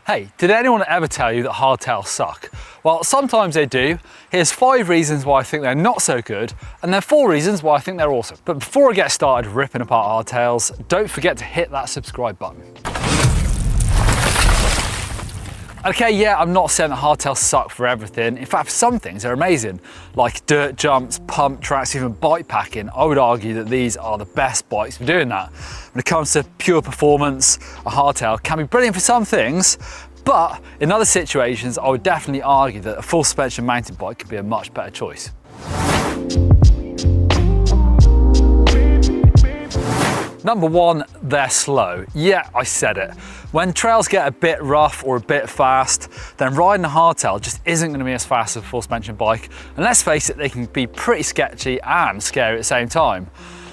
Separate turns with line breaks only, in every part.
Hey, did anyone ever tell you that hardtails suck? Well, sometimes they do. Here's 5 reasons why I think they're not so good, and then 4 reasons why I think they're awesome. But before I get started ripping apart hardtails, don't forget to hit that subscribe button. Okay, yeah, I'm not saying that hardtails suck for everything. In fact, for some things they're amazing, like dirt jumps, pump tracks, even bike packing. I would argue that these are the best bikes for doing that. When it comes to pure performance, a hardtail can be brilliant for some things, but in other situations, I would definitely argue that a full suspension mountain bike could be a much better choice. Number 1, they're slow. Yeah, I said it. When trails get a bit rough or a bit fast, then riding a hardtail just isn't going to be as fast as a full suspension bike. And let's face it, they can be pretty sketchy and scary at the same time.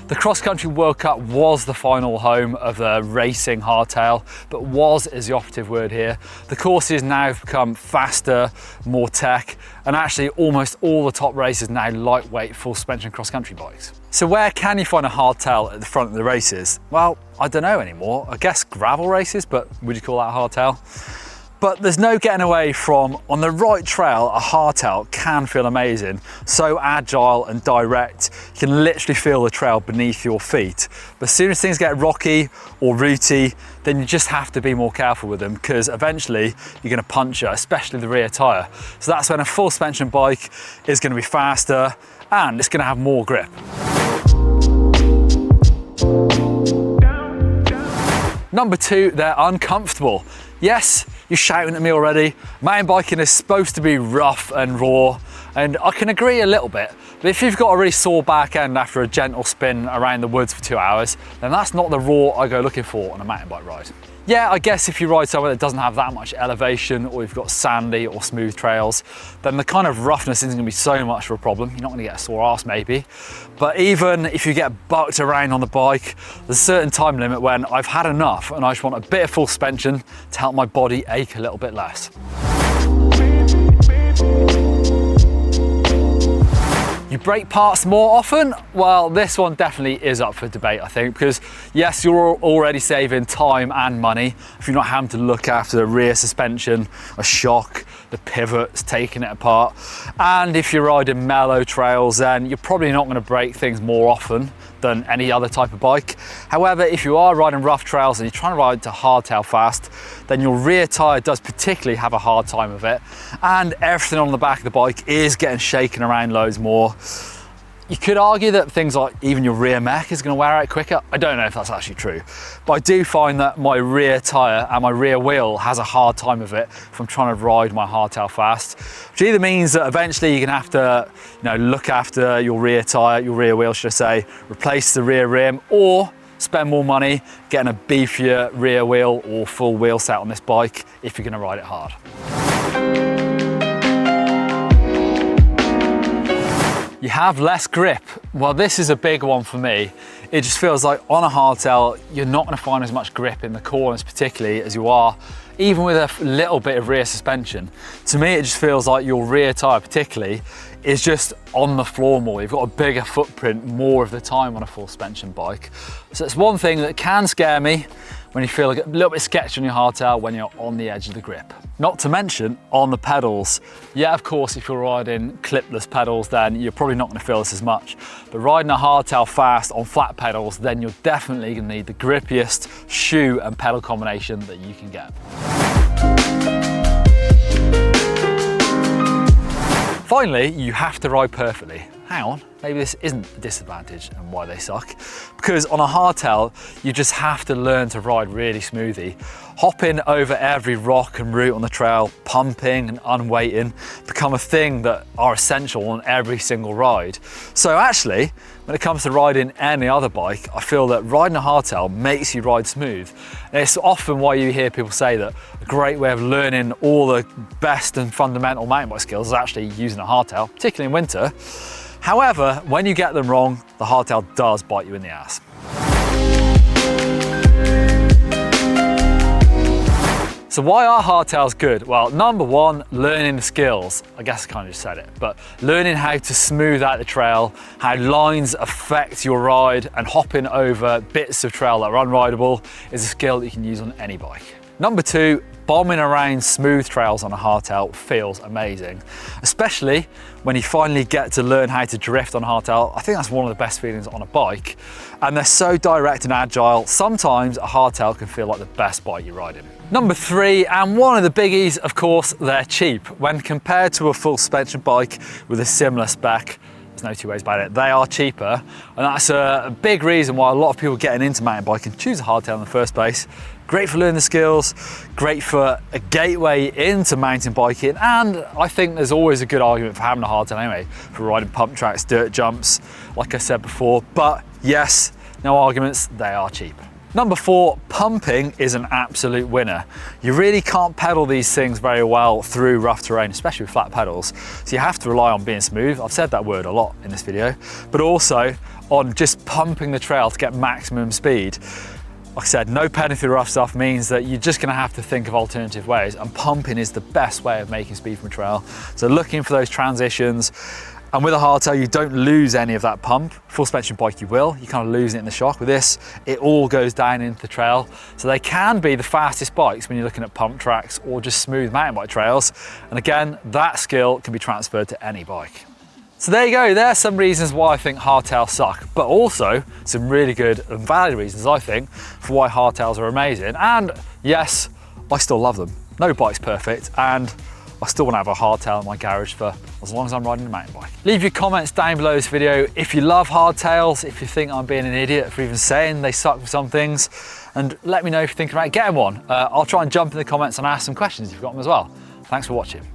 The Cross Country World Cup was the final home of the racing hardtail, but was is the operative word here. The courses now have become faster, more tech, and actually almost all the top races now lightweight full suspension cross country bikes. So where can you find a hardtail at the front of the races? Well, I don't know anymore. I guess gravel races, but would you call that a hardtail? But there's no getting away from, on the right trail, a hardtail can feel amazing. So agile and direct, you can literally feel the trail beneath your feet. But as soon as things get rocky or rooty, then you just have to be more careful with them, because eventually you're going to puncture, especially the rear tyre. So that's when a full suspension bike is going to be faster and it's going to have more grip. Number 2, they're uncomfortable. Yes, you're shouting at me already. Mountain biking is supposed to be rough and raw, and I can agree a little bit, but if you've got a really sore back end after a gentle spin around the woods for 2 hours, then that's not the raw I go looking for on a mountain bike ride. Yeah, I guess if you ride somewhere that doesn't have that much elevation, or you've got sandy or smooth trails, then the kind of roughness isn't going to be so much of a problem. You're not going to get a sore arse maybe. But even if you get bucked around on the bike, there's a certain time limit when I've had enough and I just want a bit of full suspension to help my body ache a little bit less. You brake parts more often? Well, this one definitely is up for debate, I think, because yes, you're already saving time and money if you're not having to look after the rear suspension, a shock, the pivots, taking it apart. And if you're riding mellow trails, then you're probably not going to break things more often than any other type of bike. However, if you are riding rough trails and you're trying to ride to hardtail fast, then your rear tyre does particularly have a hard time of it, and everything on the back of the bike is getting shaken around loads more. You could argue that things like even your rear mech is going to wear out quicker. I don't know if that's actually true, but I do find that my rear tyre and my rear wheel has a hard time of it if I'm trying to ride my hardtail fast, which either means that eventually you're going to have to, look after your rear tyre, your rear wheel, should I say, replace the rear rim, or spend more money getting a beefier rear wheel or full wheel set on this bike if you're going to ride it hard. You have less grip. Well, this is a big one for me. It just feels like on a hardtail, you're not going to find as much grip in the corners particularly as you are even with a little bit of rear suspension. To me, it just feels like your rear tyre particularly is just on the floor more. You've got a bigger footprint more of the time on a full suspension bike. So it's one thing that can scare me when you feel like a little bit sketchy on your hardtail when you're on the edge of the grip. Not to mention on the pedals. Yeah, of course, if you're riding clipless pedals, then you're probably not going to feel this as much. But riding a hardtail fast on flat pedals, then you're definitely going to need the grippiest shoe and pedal combination that you can get. Finally, you have to ride perfectly. Hang on, maybe this isn't a disadvantage and why they suck. Because on a hardtail, you just have to learn to ride really smoothly. Hopping over every rock and root on the trail, pumping and unweighting, become a thing that are essential on every single ride. So actually, when it comes to riding any other bike, I feel that riding a hardtail makes you ride smooth. And it's often why you hear people say that a great way of learning all the best and fundamental mountain bike skills is actually using a hardtail, particularly in winter. However, when you get them wrong, the hardtail does bite you in the ass. So why are hardtails good? Well, number one, learning the skills. I guess I kind of just said it, but learning how to smooth out the trail, how lines affect your ride, and hopping over bits of trail that are unrideable is a skill that you can use on any bike. Number 2, bombing around smooth trails on a hardtail feels amazing, especially when you finally get to learn how to drift on a hardtail. I think that's one of the best feelings on a bike, and they're so direct and agile. Sometimes a hardtail can feel like the best bike you're riding. Number 3, and one of the biggies, of course, they're cheap. When compared to a full suspension bike with a similar spec, there's no two ways about it, they are cheaper, and that's a big reason why a lot of people getting into mountain biking choose a hardtail in the first place. Great for learning the skills, great for a gateway into mountain biking, and I think there's always a good argument for having a hardtail anyway, for riding pump tracks, dirt jumps, like I said before. But yes, no arguments, they are cheap. Number 4, pumping is an absolute winner. You really can't pedal these things very well through rough terrain, especially with flat pedals. So you have to rely on being smooth. I've said that word a lot in this video, but also on just pumping the trail to get maximum speed. Like I said, no pedaling through rough stuff means that you're just gonna have to think of alternative ways, and pumping is the best way of making speed from a trail. So looking for those transitions, and with a hardtail, you don't lose any of that pump. Full suspension bike, you will. You kind of lose it in the shock. With this, it all goes down into the trail. So they can be the fastest bikes when you're looking at pump tracks or just smooth mountain bike trails. And again, that skill can be transferred to any bike. So there you go, there's some reasons why I think hardtails suck, but also some really good and valid reasons, I think, for why hardtails are amazing. And yes, I still love them. No bike's perfect, and I still want to have a hardtail in my garage for as long as I'm riding a mountain bike. Leave your comments down below this video if you love hardtails, if you think I'm being an idiot for even saying they suck for some things, and let me know if you're thinking about getting one. I'll try and jump in the comments and ask some questions if you've got them as well. Thanks for watching.